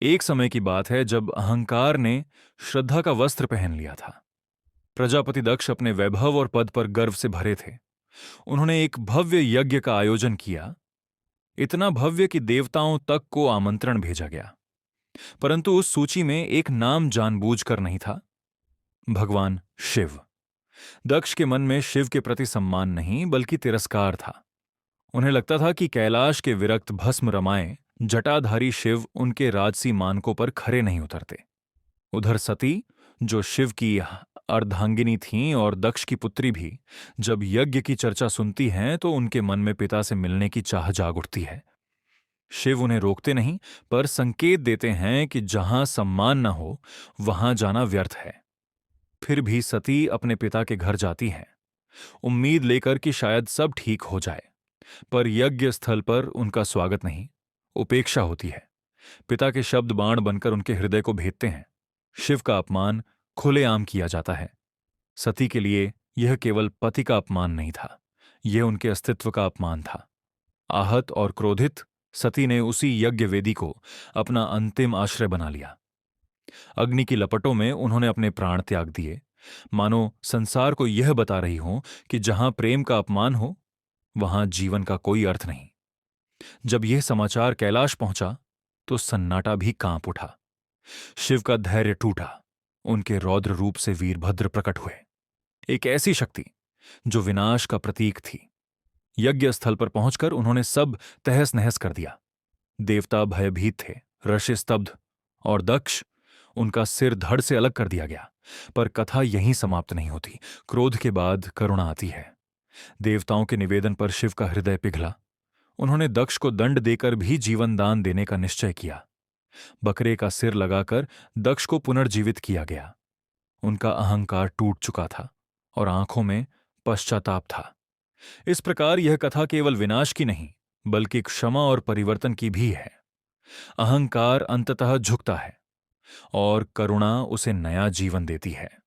एक समय की बात है जब अहंकार ने श्रद्धा का वस्त्र पहन लिया था। प्रजापति दक्ष अपने वैभव और पद पर गर्व से भरे थे। उन्होंने एक भव्य यज्ञ का आयोजन किया, इतना भव्य कि देवताओं तक को आमंत्रण भेजा गया। परंतु उस सूची में एक नाम जानबूझकर नहीं था, भगवान शिव। दक्ष के मन में शिव के प्रति सम्मान नहीं बल्कि तिरस्कार था। उन्हें लगता था कि कैलाश के विरक्त भस्म रमाए जटाधारी शिव उनके राजसी मानकों पर खरे नहीं उतरते। उधर सती, जो शिव की अर्धांगिनी थीं और दक्ष की पुत्री भी, जब यज्ञ की चर्चा सुनती हैं तो उनके मन में पिता से मिलने की चाह जाग उठती है। शिव उन्हें रोकते नहीं, पर संकेत देते हैं कि जहां सम्मान न हो वहां जाना व्यर्थ है। फिर भी सती अपने पिता के घर जाती हैं, उम्मीद लेकर कि शायद सब ठीक हो जाए। पर यज्ञ स्थल पर उनका स्वागत नहीं, उपेक्षा होती है। पिता के शब्द बाण बनकर उनके हृदय को भेदते हैं। शिव का अपमान खुलेआम किया जाता है। सती के लिए यह केवल पति का अपमान नहीं था, यह उनके अस्तित्व का अपमान था। आहत और क्रोधित सती ने उसी यज्ञ वेदी को अपना अंतिम आश्रय बना लिया। अग्नि की लपटों में उन्होंने अपने प्राण त्याग दिए, मानो संसार को यह बता रही हों कि जहां प्रेम का अपमान हो वहां जीवन का कोई अर्थ नहीं। जब यह समाचार कैलाश पहुंचा तो सन्नाटा भी कांप उठा। शिव का धैर्य टूटा। उनके रौद्र रूप से वीरभद्र प्रकट हुए, एक ऐसी शक्ति जो विनाश का प्रतीक थी। यज्ञ स्थल पर पहुंचकर उन्होंने सब तहस नहस कर दिया। देवता भयभीत थे, ऋषि स्तब्ध, और दक्ष, उनका सिर धड़ से अलग कर दिया गया। पर कथा यहीं समाप्त नहीं होती। क्रोध के बाद करुणा आती है। देवताओं के निवेदन पर शिव का हृदय पिघला। उन्होंने दक्ष को दंड देकर भी जीवन दान देने का निश्चय किया। बकरे का सिर लगाकर दक्ष को पुनर्जीवित किया गया। उनका अहंकार टूट चुका था और आंखों में पश्चाताप था। इस प्रकार यह कथा केवल विनाश की नहीं बल्कि क्षमा और परिवर्तन की भी है। अहंकार अंततः झुकता है और करुणा उसे नया जीवन देती है।